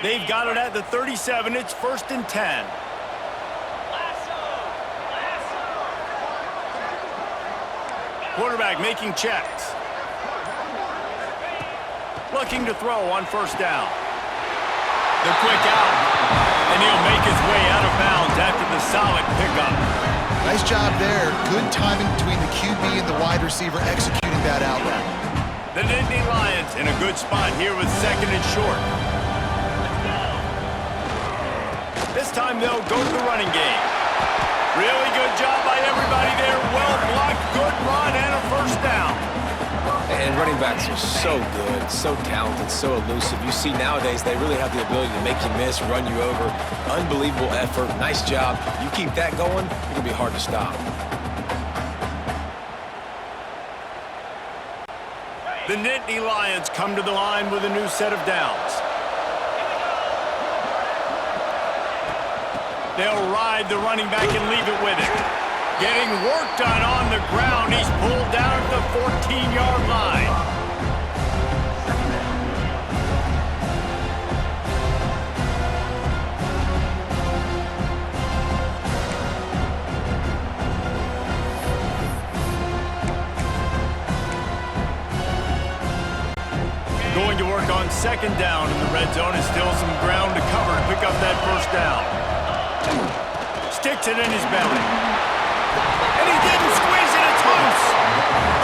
They've got it at the 37. It's 1st and 10. Quarterback making checks. Looking to throw on 1st down. The quick out. And he'll make his way out of bounds after the solid pickup. Nice job there. Good timing between the QB and the wide receiver executing that out route. The Nittany Lions in a good spot here with 2nd and short. This time they'll go to the running game. Really good job by everybody there. Well blocked, good run, and a 1st down. And running backs are so good, so talented, so elusive. You see nowadays they really have the ability to make you miss, run you over. Unbelievable effort. Nice job. You keep that going, it's going to be hard to stop. The Nittany Lions come to the line with a new set of downs. They'll ride the running back and leave it with it. Getting work done on the ground. He's pulled down at the 14-yard line. Going to work on second down in the red zone, and still some ground to cover to pick up that first down. Sticks it in his belly. And he didn't squeeze it, it's loose.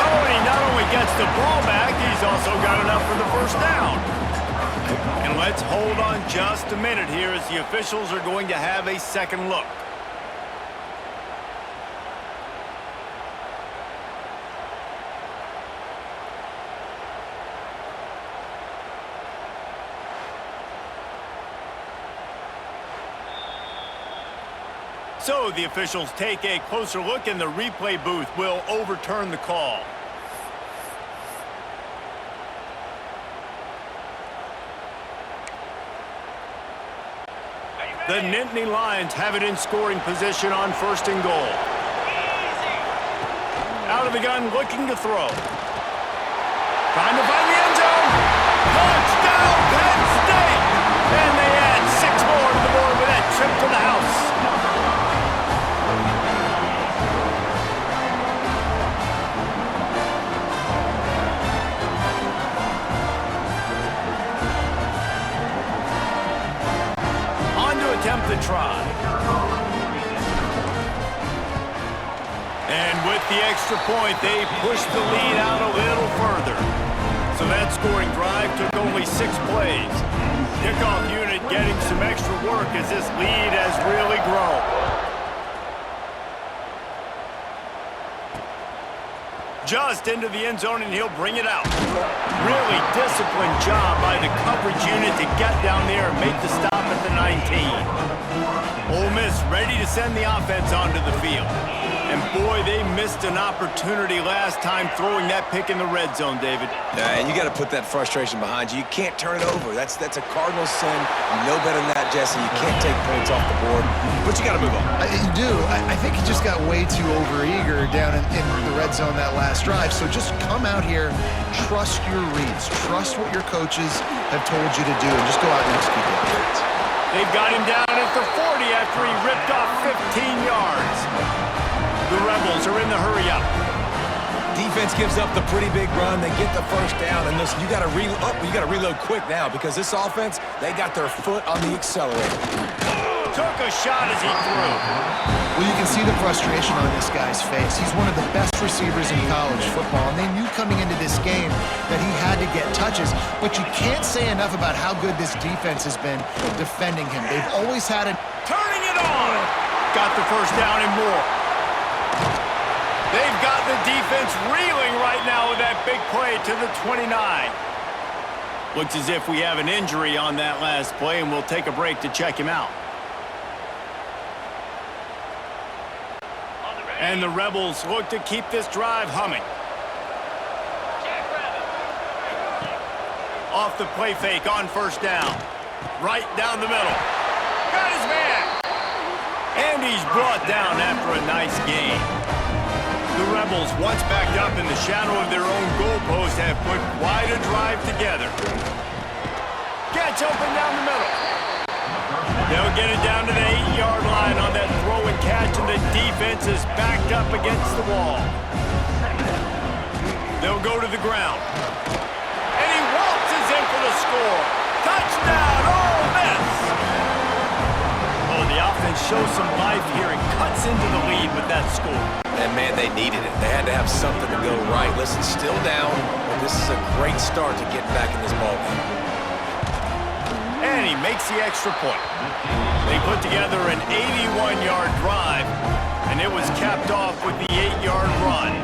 Oh, and he not only gets the ball back, he's also got enough for the first down. And let's hold on just a minute here as the officials are going to have a second look. So the officials take a closer look, and the replay booth will overturn the call. The Nittany Lions have it in scoring position on first and goal. Out of the gun, looking to throw. Trying to find the end zone. Touchdown, Penn State! And they add 6 more to the board with that trip to the house. Attempt to try. And with the extra point, they pushed the lead out a little further. So that scoring drive took only 6 plays. Kickoff unit getting some extra work as this lead has really grown. Just into the end zone, and he'll bring it out. Really disciplined job by the coverage unit to get down there and make the stop at the 19. Ole Miss ready to send the offense onto the field. And boy, they missed an opportunity last time throwing that pick in the red zone, David. Yeah, and you got to put that frustration behind you. You can't turn it over. That's a cardinal sin. You know better than that, Jesse. You can't take points off the board, but you got to move on. You do. I think he just got way too overeager down in the red zone that last drive. So just come out here, trust your reads, trust what your coaches have told you to do, and just go out and execute that reads. They've got him down at the 40 after he ripped off 15 yards. The Rebels are in the hurry-up. Defense gives up the pretty big run. They get the first down, and listen, you got to reload quick now because this offense, they got their foot on the accelerator. Took a shot as he threw. Well, you can see the frustration on this guy's face. He's one of the best receivers in college football, and they knew coming into this game that he had to get touches, but you can't say enough about how good this defense has been defending him. They've always had it. Turning it on. Got the first down and more. They've got the defense reeling right now with that big play to the 29. Looks as if we have an injury on that last play, and we'll take a break to check him out. And the Rebels look to keep this drive humming. Off the play fake on first down. Right down the middle. Got his man. And he's brought down after a nice gain. The Rebels, once backed up in the shadow of their own goalpost, have put quite a drive together. Gets open down the middle. They'll get it down to the 8-yard line on that throw and catch, and the defense is backed up against the wall. They'll go to the ground. And he waltzes in for the score. Touchdown, Ole Miss! Oh, the offense shows some life here and cuts into the lead with that score. And, man, they needed it. They had to have something to go right. Listen, still down, but this is a great start to getting back in this ballgame. And he makes the extra point. They put together an 81-yard drive, and it was capped off with the 8-yard run.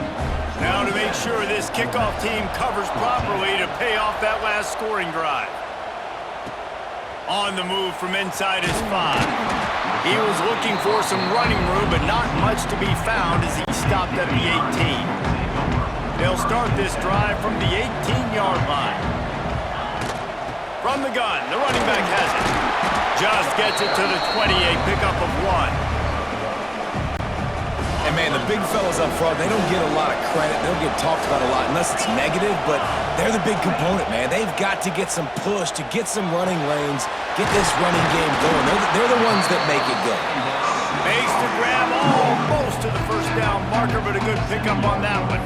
Now to make sure this kickoff team covers properly to pay off that last scoring drive. On the move from inside his 5. He was looking for some running room, but not much to be found as he stopped at the 18. They'll start this drive from the 18-yard line. From the gun, the running back has it. Just gets it to the 28, pickup of 1. big fellas up front, they don't get a lot of credit. They don't get talked about a lot unless it's negative, but they're the big component, man. They've got to get some push, to get some running lanes, get this running game going. They're the ones that make it go. Makes the grab almost to the first down marker, but a good pickup on that one.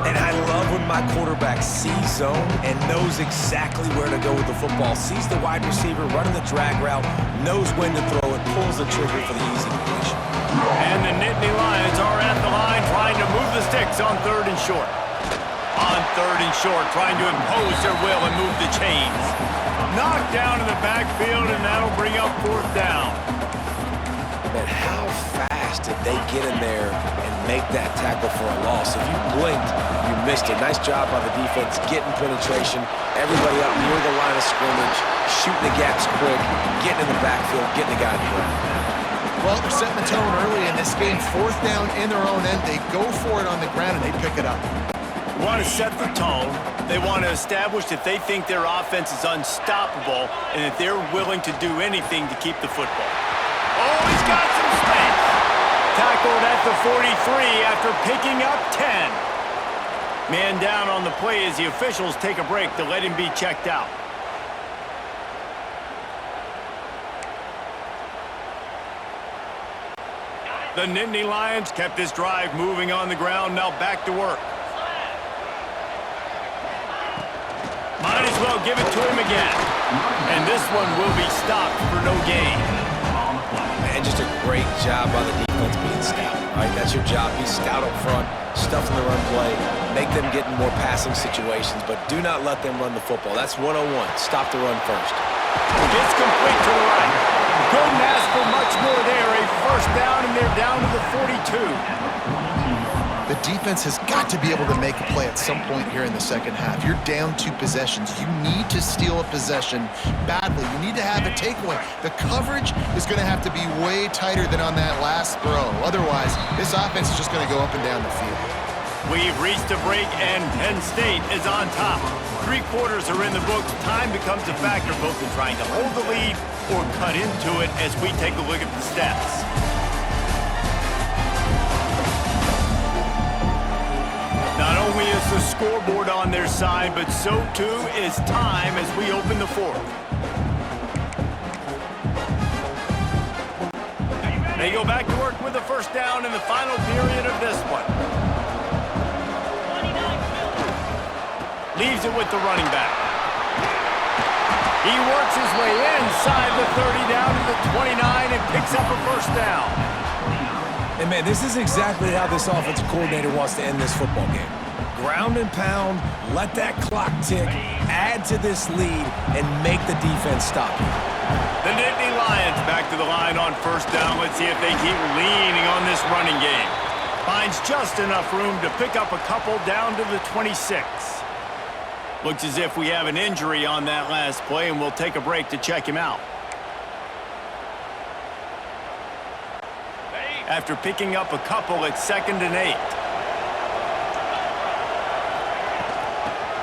And I love when my quarterback sees zone and knows exactly where to go with the football. Sees the wide receiver running the drag route, knows when to throw it, pulls the trigger for the easy completion. And the Nittany Lions are at the line trying to move the sticks on 3rd and short. On 3rd and short, trying to impose their will and move the chains. Knocked down in the backfield, and that'll bring up 4th down. But how fast did they get in there and make that tackle for a loss? If you blinked, you missed it. Nice job by the defense getting penetration. Everybody up near the line of scrimmage, shooting the gaps quick, getting in the backfield, getting the guy in the ground. Well, they're setting the tone early in this game. 4th down in their own end. They go for it on the ground, and they pick it up. They want to set the tone. They want to establish that they think their offense is unstoppable and that they're willing to do anything to keep the football. Oh, he's got some space. Tackled at the 43 after picking up 10. Man down on the play as the officials take a break to let him be checked out. The Nittany Lions kept this drive moving on the ground, now back to work. Might as well give it to him again. And this one will be stopped for no gain. And just a great job by the defense being stout. All right, that's your job. Be stout up front, stuff in the run play, make them get in more passing situations, but do not let them run the football. That's 101. Stop the run first. Gets complete to the right. Couldn't ask for much more there. A 1st down, and they're down to the 42. The defense has got to be able to make a play at some point here in the second half. You're down 2 possessions. You need to steal a possession badly. You need to have a takeaway. The coverage is going to have to be way tighter than on that last throw. Otherwise, this offense is just going to go up and down the field. We've reached a break, and Penn State is on top. 3 quarters are in the books. Time becomes a factor both in trying to hold the lead or cut into it as we take a look at the stats. Not only is the scoreboard on their side, but so too is time as we open the 4th. They go back to work with the 1st down in the final period of this one. Leaves it with the running back. He works his way inside the 30 down to the 29 and picks up a 1st down. And, man, this is exactly how this offensive coordinator wants to end this football game. Ground and pound, let that clock tick, add to this lead, and make the defense stop. The Nittany Lions back to the line on 1st down. Let's see if they keep leaning on this running game. Finds just enough room to pick up a couple down to the 26. Looks as if we have an injury on that last play, and we'll take a break to check him out. After picking up a couple at 2nd and 8.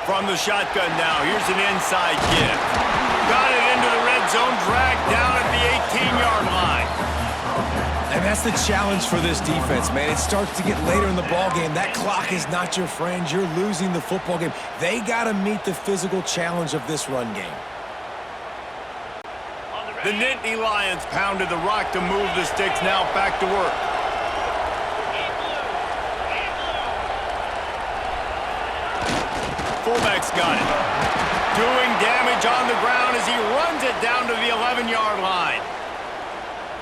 From the shotgun now, here's an inside give. Got it into the red zone, dragged down at the 18-yard line. And that's the challenge for this defense, man. It starts to get later in the ballgame. That clock is not your friend. You're losing the football game. They got to meet the physical challenge of this run game. The Nittany Lions pounded the rock to move the sticks, now back to work. Fullback's got it. Doing damage on the ground as he runs it down to the 11-yard line.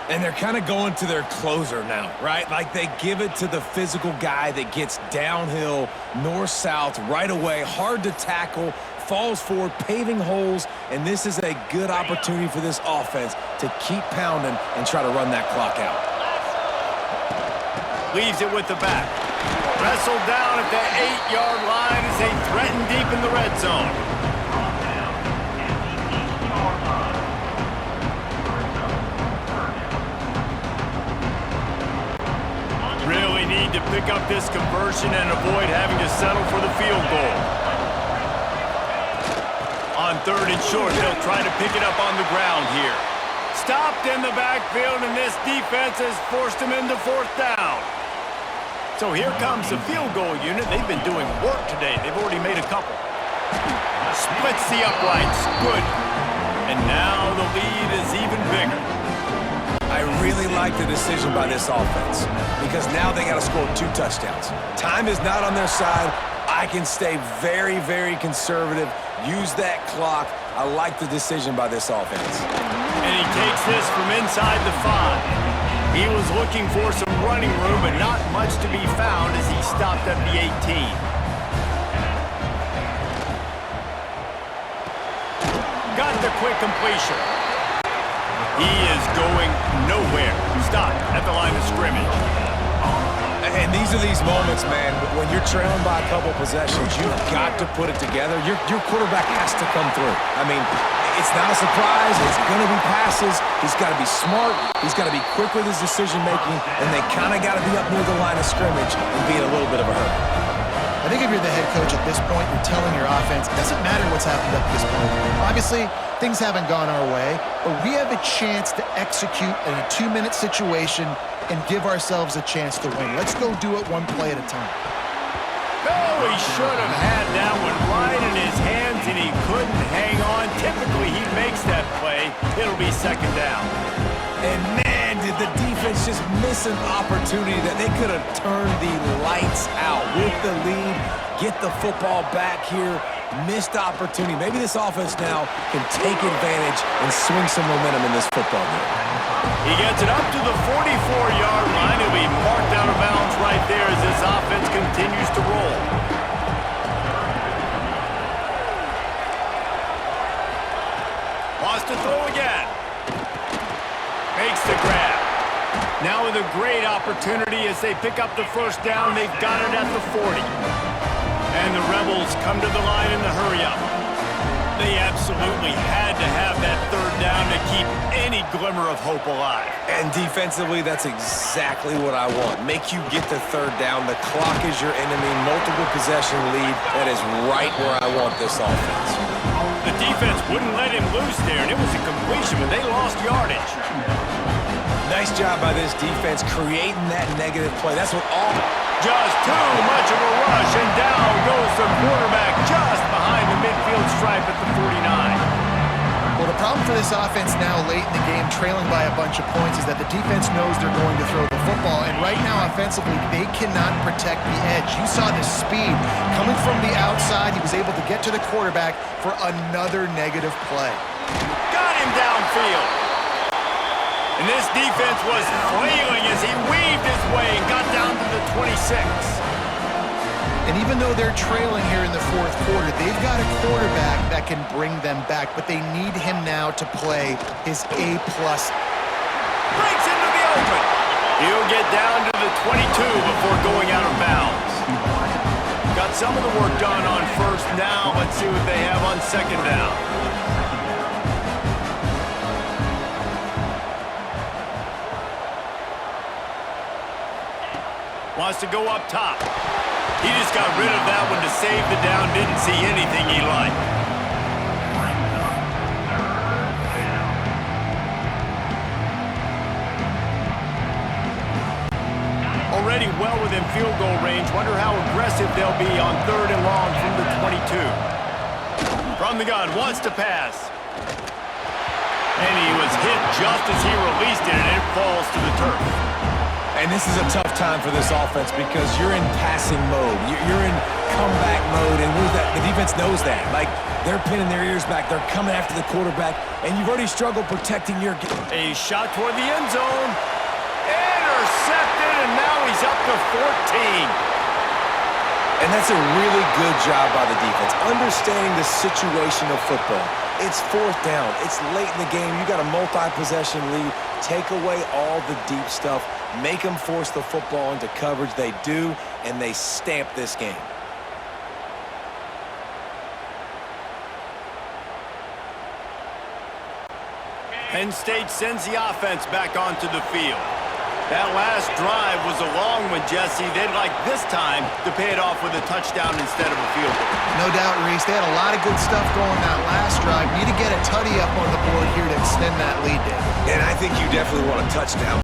And they're kind of going to their closer now, right? Like they give it to the physical guy that gets downhill, north-south, right away, hard to tackle, falls forward, paving holes, and this is a good opportunity for this offense to keep pounding and try to run that clock out. Leaves it with the back. Wrestled down at the 8-yard line as they threaten deep in the red zone. Really need to pick up this conversion and avoid having to settle for the field goal. On 3rd and short, they'll try to pick it up on the ground here. Stopped in the backfield, and this defense has forced him into 4th down. So here comes the field goal unit. They've been doing work today. They've already made a couple. Splits the uprights. Good. And now the lead is even bigger. I really like the decision by this offense because now they got to score 2 touchdowns. Time is not on their side. I can stay very, very conservative. Use that clock. I like the decision by this offense. And he takes this from inside the 5. He was looking for some running room, but not much to be found as he stopped at the 18. Got the quick completion. He is going nowhere. Stop at the line of scrimmage. And these are these moments, man, when you're trailing by a couple possessions, you've got to put it together. Your quarterback has to come through. I mean, it's not a surprise. It's going to be passes. He's got to be smart. He's got to be quick with his decision-making, and they kind of got to be up near the line of scrimmage and be in a little bit of a hurry. I think if you're the head coach at this point, you're telling your offense, it doesn't matter what's happened up to this point. Obviously, things haven't gone our way, but we have a chance to execute in a 2-minute situation and give ourselves a chance to win. Let's go do it one play at a time. Oh, he should have had that one right in his hands, and he couldn't hang on. Typically, he makes that play. It'll be second down. And man, did the defense just miss an opportunity that they could have turned the lights out with the lead, get the football back here. Missed opportunity. Maybe this offense now can take advantage and swing some momentum in this football game. He gets it up to the 44-yard line. He'll be marked out of bounds right there as this offense continues to roll. Wants to throw again. Makes the grab. Now with a great opportunity as they pick up the first down. They've got it at the 40. And the Rebels come to the line in the hurry-up. They absolutely had to have that third down to keep any glimmer of hope alive. And defensively, that's exactly what I want. Make you get the third down. The clock is your enemy. Multiple possession lead. That is right where I want this offense. The defense wouldn't let him loose there, and it was a completion, but they lost yardage. Nice job by this defense creating that negative play. That's what all... Just too much of a rush, and down goes the quarterback just behind the midfield stripe at the 49. Well, the problem for this offense now late in the game, trailing by a bunch of points, is that the defense knows they're going to throw the football. And right now, offensively, they cannot protect the edge. You saw the speed coming from the outside. He was able to get to the quarterback for another negative play. Got him downfield. And this defense was flailing as he weaved his way and got down to the 26. And even though they're trailing here in the fourth quarter, they've got a quarterback that can bring them back, but they need him now to play his A+. Breaks into the open. He'll get down to the 22 before going out of bounds. Got some of the work done on first down. Let's see what they have on second down. Wants to go up top. He just got rid of that one to save the down. Didn't see anything he liked. Already well within field goal range. Wonder how aggressive they'll be on third and long from the 22. From the gun, wants to pass. And he was hit just as he released it, and it falls to the turf. And this is a tough time for this offense because you're in passing mode. You're in comeback mode, and the defense knows that. Like, they're pinning their ears back. They're coming after the quarterback, and you've already struggled protecting your... A shot toward the end zone. Intercepted, and now he's up to 14. And that's a really good job by the defense, understanding the situation of football. It's fourth down. It's late in the game. You got a multi-possession lead. Take away all the deep stuff. Make them force the football into coverage. They do, and they stamp this game. Penn State sends the offense back onto the field. That last drive was a long one, Jesse. They'd like this time to pay it off with a touchdown instead of a field goal. No doubt, Reese. They had a lot of good stuff going that last drive. Need to get a tutty up on the board here to extend that lead, David. And I think you definitely want a touchdown.